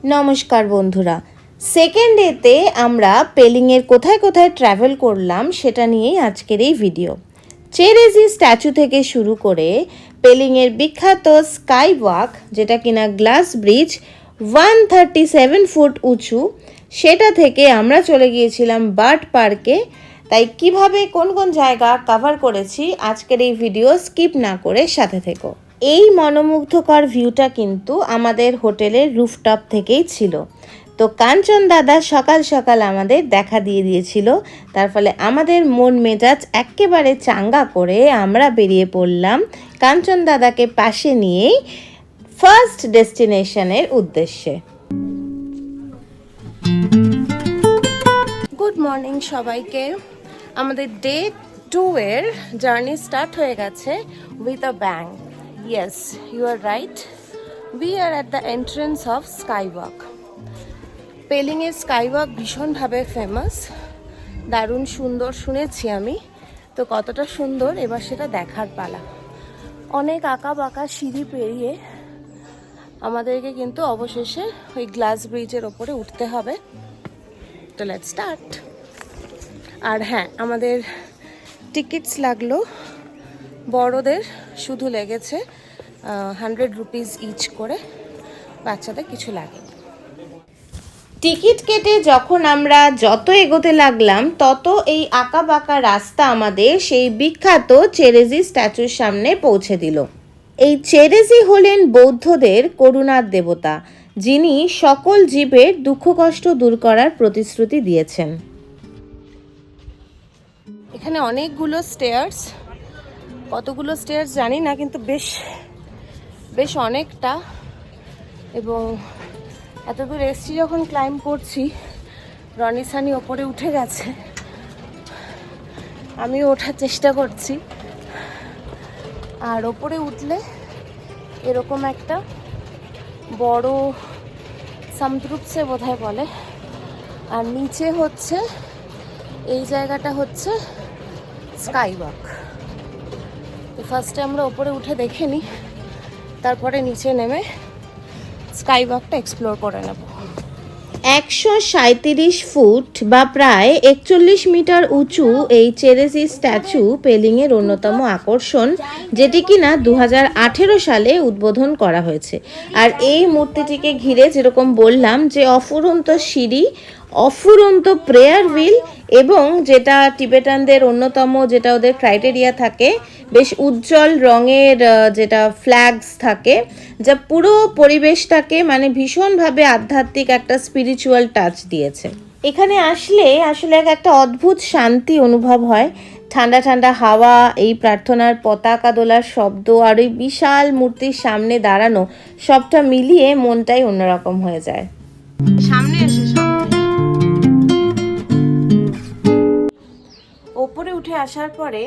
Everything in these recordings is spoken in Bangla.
নমস্কার বন্ধুরা, সেকেন্ড ডেতে আমরা পেলিংয়ের কোথায় কোথায় ট্র্যাভেল করলাম সেটা নিয়েই আজকের এই ভিডিও। চেরেজি স্ট্যাচু থেকে শুরু করে পেলিংয়ের বিখ্যাত স্কাই ওয়াক, যেটা কিনা গ্লাস ব্রিজ 137 ফুট উঁচু, সেটা থেকে আমরা চলে গিয়েছিলাম বার্ড পার্কে। তাই কিভাবে কোন কোন জায়গা কভার করেছি আজকের এই ভিডিও স্কিপ না করে সাথে থেকো। এই মনোমুগ্ধকর ভিউটা কিন্তু আমাদের হোটেলের রুফটপ থেকেই ছিল। তো কাঞ্চন দাদা সকাল সকাল আমাদের দেখা দিয়ে দিয়েছিল, তার ফলে আমাদের মন মেজাজ একেবারে চাঙ্গা করে আমরা বেরিয়ে পড়লাম কাঞ্চন দাদাকে পাশে নিয়েই ফার্স্ট ডেস্টিনেশনের উদ্দেশ্যে। গুড মর্নিং সবাইকে। আমাদের ডে 2 এর জার্নি স্টার্ট হয়ে গেছে with a bang. Yes, you are right. We are at the entrance of Skywalk. পেলিংয়ের স্কাইওয়াক ভীষণভাবে ফেমাস, দারুণ সুন্দর শুনেছি আমি। তো কতটা সুন্দর এবার সেটা দেখার পালা। অনেক আঁকা বাঁকা সিঁড়ি পেরিয়ে আমাদেরকে কিন্তু অবশেষে ওই গ্লাস ব্রিজের ওপরে উঠতে হবে। তো লেটস স্টার্ট। আর হ্যাঁ, আমাদের টিকিটস লাগলো, বড়দের শুধু লেগেছে 100 রুপিস ইচ করে, বাচ্চাদের কিছু লাগে। টিকিট কেটে যখন আমরা যত এগোতে লাগলাম তত এই আঁকা বাঁকা রাস্তা আমাদের সেই বিখ্যাত চেরেজি স্ট্যাচুর সামনে পৌঁছে দিল। এই চেরেজি হলেন বৌদ্ধদের করুণার দেবতা, যিনি সকল জীবের দুঃখ কষ্ট দূর করার প্রতিশ্রুতি দিয়েছেন। এখানে অনেকগুলো স্টেয়ার্স, কতগুলো স্টেয়ার্স জানি না, কিন্তু বেশ অনেকটা। এবং এত দূর এসছি যখন ক্লাইম্ব করছি, রনি সানি ওপরে উঠে গেছে, আমিও ওঠার চেষ্টা করছি। আর ওপরে উঠলে এরকম একটা বড় সামদ্রুপসে বোধহয় বলে, আর নিচে হচ্ছে এই জায়গাটা হচ্ছে স্কাইওয়াক। ফার্স্টে আমরা ওপরে উঠে দেখে নিই, তারপরে নিচে নেমে স্কাইওয়াকটা এক্সপ্লোর করে নেব। 137 ফুট বা প্রায় 41 মিটার উঁচু এই চেরেজি স্ট্যাচু পেলিংয়ের অন্যতম আকর্ষণ, যেটি কিনা 2018 সালে উদ্বোধন করা হয়েছে। আর এই মূর্তিটিকে ঘিরে যেরকম বললাম যে অফুরন্ত সিঁড়ি, অফুরন্ত প্রেয়ার হুইল, এবং যেটা টিবেটানদের অন্যতম যেটা ওদের ক্রাইটেরিয়া থাকে, বেশ উজ্জ্বল রঙের যেটা ফ্ল্যাগস থাকে, যা পুরো পরিবেশটাকে মানে ভীষণভাবে আধ্যাত্মিক একটা স্পিরিচুয়াল টাচ দিয়েছে। এখানে আসলে একটা অদ্ভুত শান্তি অনুভব হয়। ঠান্ডা ঠান্ডা হাওয়া, এই প্রার্থনার পতাকা দোলার শব্দ, আর ওই বিশাল মূর্তির সামনে দাঁড়ানো, সবটা মিলিয়ে মনটাই অন্যরকম হয়ে যায়। সামনে এসে ওপরে উঠে আসার পরে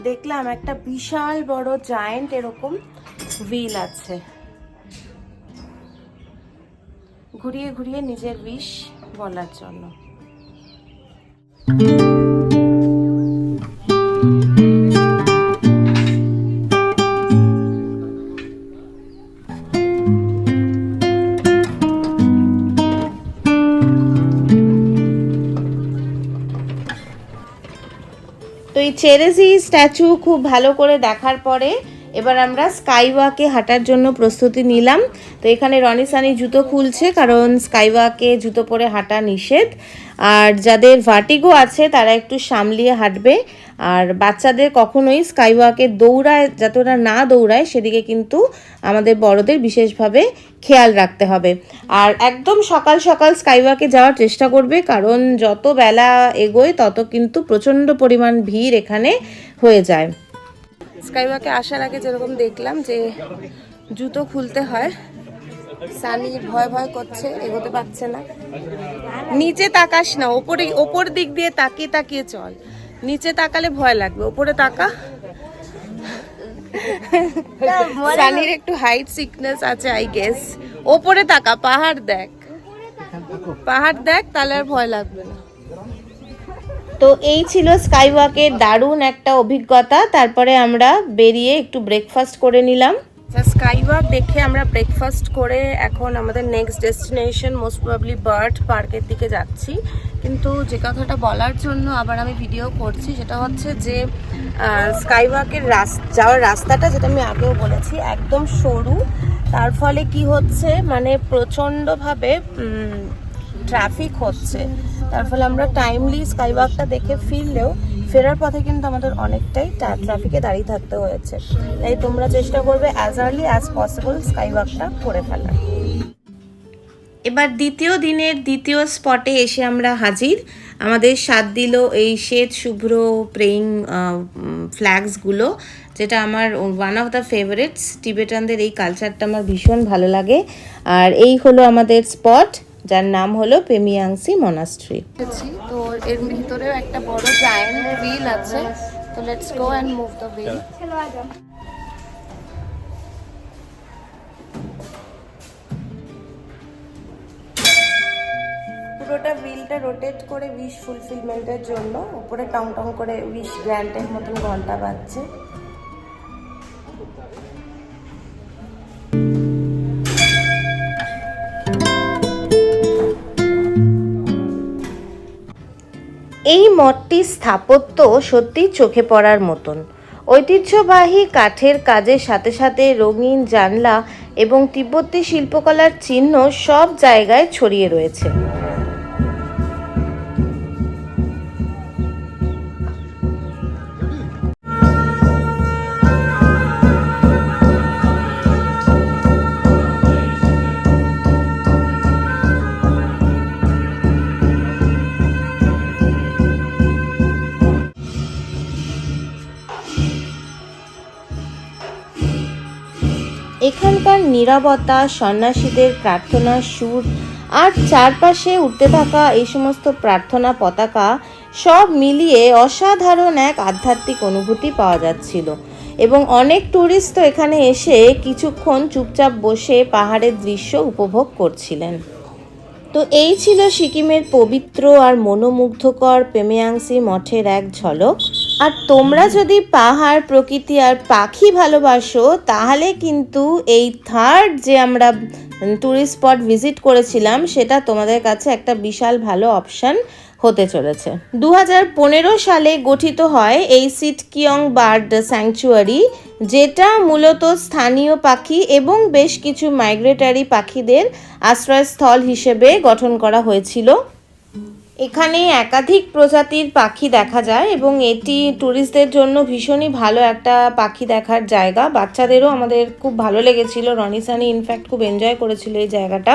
দেখলাম একটা বিশাল বড় জায়েন্ট এরকম হুইল আছে। ঘুরিয়ে ঘুরিয়ে নিজের উইশ বলার জন্য। তো এই চেরেজি স্ট্যাচু খুব ভালো করে দেখার পরে এবার আমরা স্কাইওয়াকে হাঁটার জন্য প্রস্তুতি নিলাম। তো এখানে রনি সানি জুতো খুলছে, কারণ স্কাইওয়াকে জুতো পরে হাঁটা নিষেধ। আর যাদের ভার্টিগো আছে তারা একটু সামলিয়ে হাঁটবে। আর বাচ্চাদের কখনোই স্কাইওয়াকে যাতে ওরা না দৌড়ায় সেদিকে কিন্তু আমাদের বড়দের বিশেষভাবে খেয়াল রাখতে হবে। আর একদম সকাল সকাল স্কাইওয়াকে যাওয়ার চেষ্টা করবে, কারণ যত বেলা এগোয় তত কিন্তু প্রচণ্ড পরিমাণ ভিড় এখানে হয়ে যায়। স্কাইওয়াকে আসার আগে যেরকম দেখলাম যে জুতো খুলতে হয়, সানি ভয় ভয় করছে, এগোতে পারছে না। নিচে তাকাস না, ওপর দিক দিয়ে তাকিয়ে তাকিয়ে চল, নিচে তাকালে ভয় লাগবে, ওপরে তাকা। সানির একটু হাইট সিকনেস আছে আই গেস। ওপরে তাকা, পাহাড় দেখ, তাহলে আর ভয় লাগবে না। তো এই ছিল স্কাইওয়াকের দারুণ একটা অভিজ্ঞতা। তারপরে আমরা বেরিয়ে একটু ব্রেকফাস্ট করে নিলাম। স্কাইওয়াক দেখে আমরা ব্রেকফাস্ট করে এখন আমাদের next destination most probably bird পার্কের দিকে যাচ্ছি। কিন্তু যে কথাটা বলার জন্য আবার আমি ভিডিও করছি সেটা হচ্ছে যে স্কাইওয়াকের যাওয়ার রাস্তাটা, যেটা আমি আগেও বলেছি, একদম সরু। তার ফলে কি হচ্ছে, মানে প্রচণ্ডভাবে ট্রাফিক হচ্ছে। তার ফলে আমরা টাইমলি স্কাইওয়াকটা দেখে ফিরলেও ফেরার পথে কিন্তু আমাদের অনেকটাই ট্রাফিকে দাঁড়িয়ে থাকতে হয়েছে। তাই তোমরা চেষ্টা করবে অ্যাজ আর্লি অ্যাজ পসিবল স্কাইওয়াকটা করে ফেলার। এবার দ্বিতীয় দিনের দ্বিতীয় স্পটে এসে আমরা হাজির। আমাদের স্বাদ দিল এই শ্বেত শুভ্র প্রেইং ফ্ল্যাগসগুলো, যেটা আমার ওয়ান অফ দ্য ফেভারিটস। টিবেটানদের এই কালচারটা আমার ভীষণ ভালো লাগে। আর এই হলো আমাদের স্পট, যার নাম হলো পেমিয়াংসি মনাস্ট্রি। তো এর ভিতরেও একটা বড় জায়ান্ট হুইল আছে। তো let's go and move the wheel. পুরোটা হুইলটা রোটেট করে উইশ ফুলফিলমেন্টের জন্য উপরে টং টং করে উইশ গ্র্যান্টের মতন ঘন্টা বাজছে। এই মঠটির স্থাপত্য সত্যি চোখে পড়ার মতন। ঐতিহ্যবাহী কাঠের কাজের সাথে সাথে রঙিন জানলা এবং তিব্বতী শিল্পকলার চিহ্ন সব জায়গায় ছড়িয়ে রয়েছে। এখানকার নীরবতা, সন্ন্যাসীদের প্রার্থনার সুর আর চারপাশে উঠতে থাকা এই সমস্ত প্রার্থনা পতাকা সব মিলিয়ে অসাধারণ এক আধ্যাত্মিক অনুভূতি পাওয়া যাচ্ছিল। এবং অনেক টুরিস্ট তো এখানে এসে কিছুক্ষণ চুপচাপ বসে পাহাড়ের দৃশ্য উপভোগ করছিলেন। তো এই ছিল সিকিমের পবিত্র আর মনোমুগ্ধকর পেমিয়াংসি মঠের এক ঝলক। আর তোমরা যদি পাহাড়, প্রকৃতি আর পাখি ভালোবাসো, তাহলে কিন্তু এই থার্ড যে আমরা ট্যুরিস্ট স্পট ভিজিট করেছিলাম সেটা তোমাদের কাছে একটা বিশাল ভালো অপশান হতে চলেছে। 2015 সালে গঠিত হয় এই সিটকিয়ং বার্ড স্যাংচুয়ারি, যেটা মূলত স্থানীয় পাখি এবং বেশ কিছু মাইগ্রেটারি পাখিদের আশ্রয়স্থল হিসেবে গঠন করা হয়েছিল। এখানে একাধিক প্রজাতির পাখি দেখা যায় এবং এটি ট্যুরিস্টদের জন্য ভীষণই ভালো একটা পাখি দেখার জায়গা। বাচ্চাদেরও আমাদের খুব ভালো লেগেছিল, রনিসানি ইনফ্যাক্ট খুব এনজয় করেছিল এই জায়গাটা।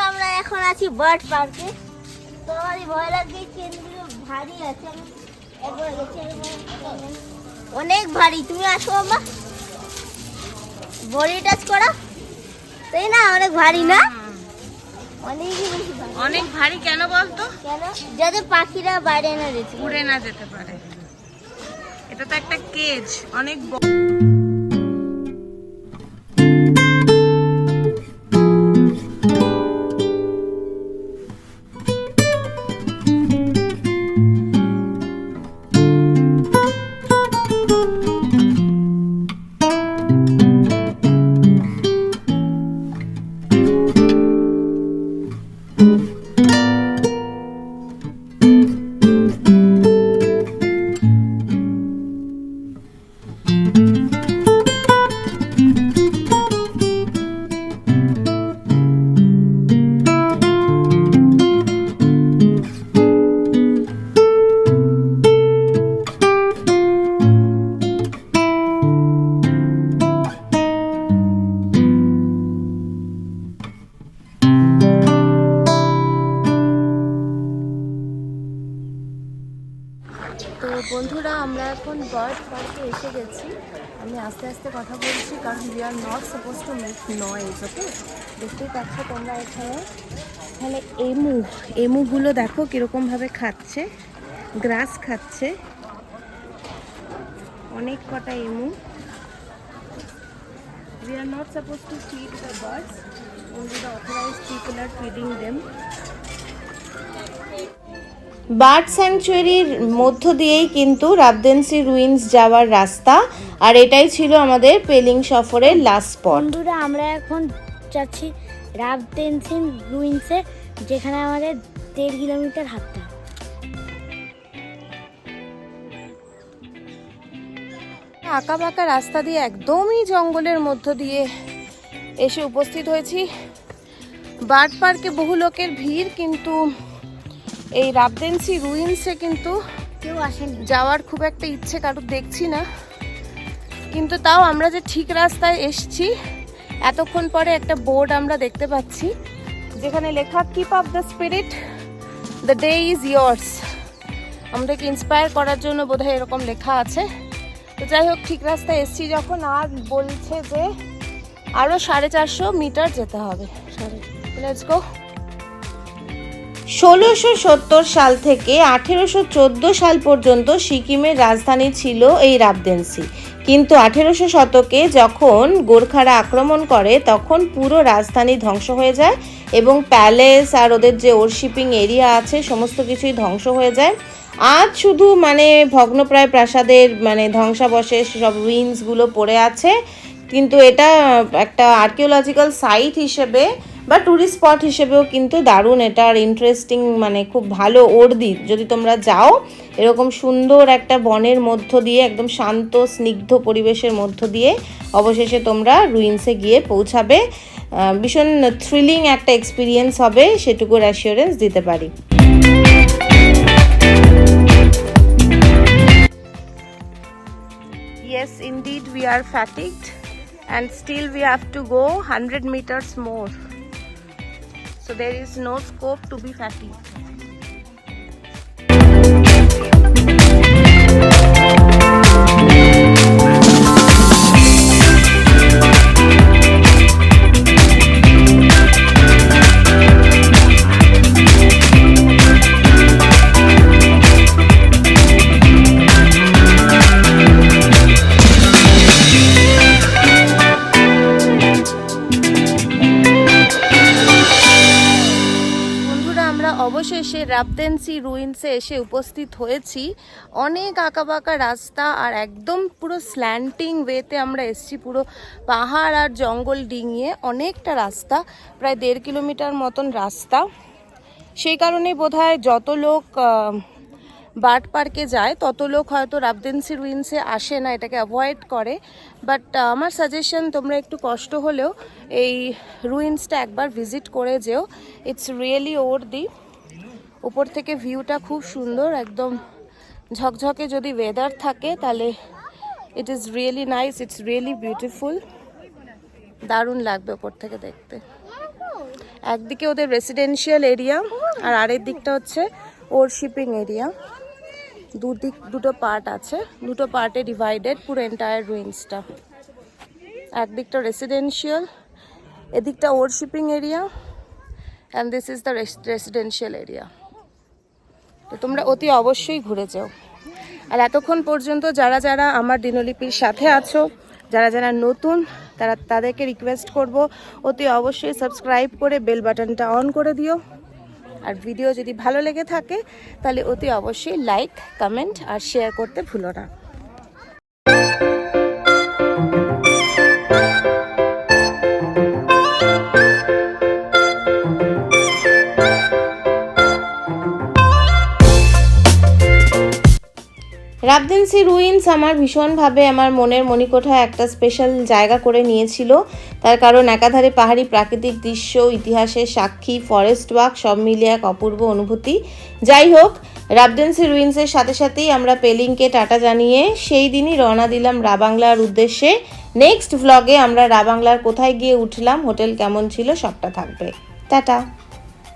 আমরা এখন আছি বার্ড পার্কে। তো আমারই ভয় লাগছে, চেনগুলো ভারী আছে। আমি একবার গেছি, অনেক ভারী। তুমি আসো বাবা, বডি টাচ করা, তাই না? অনেক ভারী না? অনেকই বেশি ভারী। অনেক ভারী কেন বলতো? কেন? যাতে পাখিরা বাইরে না যেতে উড়ে না যেতে পারে। এটা তো একটা কেজ, অনেক বন্ধুরা, আমরা এখন বার্ড পার্কে এসে গেছি। আমি আস্তে আস্তে কথা বলছি কারণ we are not suppose to make noise. Okay, দেখতেই পাচ্ছ তোমরা এখানে এমুগুলো দেখো কীরকমভাবে খাচ্ছে, গ্রাস খাচ্ছে। অনেক কটা emu, We are not supposed to feed the birds. Only the authorized people are feeding them. Bird স্যাংচুয়ারির মধ্য দিয়েই কিন্তু রাবদেন্সি রুইন্স যাওয়ার রাস্তা, আর এটাই ছিল আমাদের পেলিং সফরের লাস্ট স্পট। বন্ধুরা আমরা এখন যাচ্ছি রাবদেন্সি রুইন্সে, যেখানে আমাদের 1.5 কিলোমিটার হাঁটতে হবে। আঁকা বাঁকা রাস্তা দিয়ে একদমই জঙ্গলের মধ্য দিয়ে এসে উপস্থিত হয়েছি। বার্ড পার্কে বহু লোকের ভিড়, কিন্তু এই রাবদেন্সি রুইন্সে কিন্তু কেউ আসেনি। যাওয়ার খুব একটা ইচ্ছে কারোর দেখছি না, কিন্তু তাও আমরা যে ঠিক রাস্তায় এসছি। এতক্ষণ পরে একটা বোর্ড আমরা দেখতে পাচ্ছি যেখানে লেখা keep up the spirit, the day is years. আমাদেরকে ইন্সপায়ার করার জন্য বোধহয় এরকম লেখা আছে। তো যাই হোক, ঠিক রাস্তায় এসছি যখন, আর বলছে যে আরও 450 মিটার যেতে হবে। Let's go. 1670 সাল থেকে 1814 সাল পর্যন্ত সিকিমের রাজধানী ছিল এই রাবদেন্সি, কিন্তু 1800 শতকে যখন গোর্খারা আক্রমণ করে তখন পুরো রাজধানী ধ্বংস হয়ে যায় এবং প্যালেস আর ওদের যে ওরশিপিং এরিয়া আছে সমস্ত কিছুই ধ্বংস হয়ে যায়। আজ শুধু ভগ্নপ্রায় প্রাসাদের ধ্বংসাবশেষ, সব রুইন্সগুলো পড়ে আছে, কিন্তু এটা একটা আর্কিওলজিক্যাল সাইট হিসেবে বা ট্যুরিস্ট স্পট হিসেবেও কিন্তু দারুণ, এটা আর ইন্টারেস্টিং, খুব ভালো ওর্দি। যদি তোমরা যাও এরকম সুন্দর একটা বনের মধ্য দিয়ে, একদম শান্ত স্নিগ্ধ পরিবেশের মধ্য দিয়ে অবশেষে তোমরা রুইন্সে গিয়ে পৌঁছাবে। ভীষণ থ্রিলিং একটা এক্সপিরিয়েন্স হবে, সেটুকুর অ্যাসিওরেন্স দিতে পারি। Yes, indeed we are fatigued and still we have to go 100 meters more. So there is no scope to be fatigued. অবশেষে রাবদেন্সি রুইন্সে এসে উপস্থিত হয়েছি। অনেক আঁকাবাঁকা রাস্তা আর একদম পুরো স্ল্যান্টিং ওয়েতে আমরা এসেছি, পুরো পাহাড় আর জঙ্গল ডিঙিয়ে অনেকটা রাস্তা, প্রায় 1.5 কিলোমিটার মতন রাস্তা। সেই কারণেই বোধহয় যত লোক বার্ড পার্কে যায় তত লোক হয়তো রাবদেন্সি রুইন্সে আসে না, এটাকে অ্যাভয়েড করে। বাট আমার সাজেশন, তোমরা একটু কষ্ট হলেও এই রুইন্সটা একবার ভিজিট করে যেও। It's really worthy. উপর থেকে ভিউটা খুব সুন্দর, একদম ঝকঝকে যদি ওয়েদার থাকে তাহলে it is really nice, it's really beautiful. দারুণ লাগবে উপর থেকে দেখতে। একদিকে ওদের রেসিডেন্সিয়াল এরিয়া আর আরেক দিকটা হচ্ছে ওরশিপিং এরিয়া। দুটো পার্ট আছে, দুটো পার্টে ডিভাইডেড পুরো এন্টায়ার রুইন্সটা। একদিকটা রেসিডেন্সিয়াল, এদিকটা worshipping area, and this is the residential area. তো তোমরা অতি অবশ্যই ঘুরে যাও। আর এতক্ষণ পর্যন্ত যারা যারা আমার দিনলিপির সাথে আছো, যারা যারা নতুন, তাদেরকে রিকোয়েস্ট করব অতি অবশ্যই সাবস্ক্রাইব করে বেল বাটনটা অন করে দিও। আর ভিডিও যদি ভালো লেগে থাকে তাহলে অতি অবশ্যই লাইক, কমেন্ট আর শেয়ার করতে ভুলো না। রাবদেন্সি রুইন্স আমার ভীষণভাবে আমার মনের মণিকোঠায় একটা স্পেশাল জায়গা করে নিয়েছিল। তার কারণ একাধারে পাহাড়ি প্রাকৃতিক দৃশ্য, ইতিহাসের সাক্ষী, ফরেস্ট ওয়াক, সব মিলিয়ে এক অপূর্ব অনুভূতি। যাই হোক, রাবদেন্সি রুইন্সের সাথে সাথেই আমরা পেলিংকে টাটা জানিয়ে সেই দিনই রওনা দিলাম রাবাংলার উদ্দেশ্যে। নেক্সট ভ্লগে আমরা রাবাংলার কোথায় গিয়ে উঠলাম, হোটেল কেমন ছিল, সবটা থাকবে। টাটা।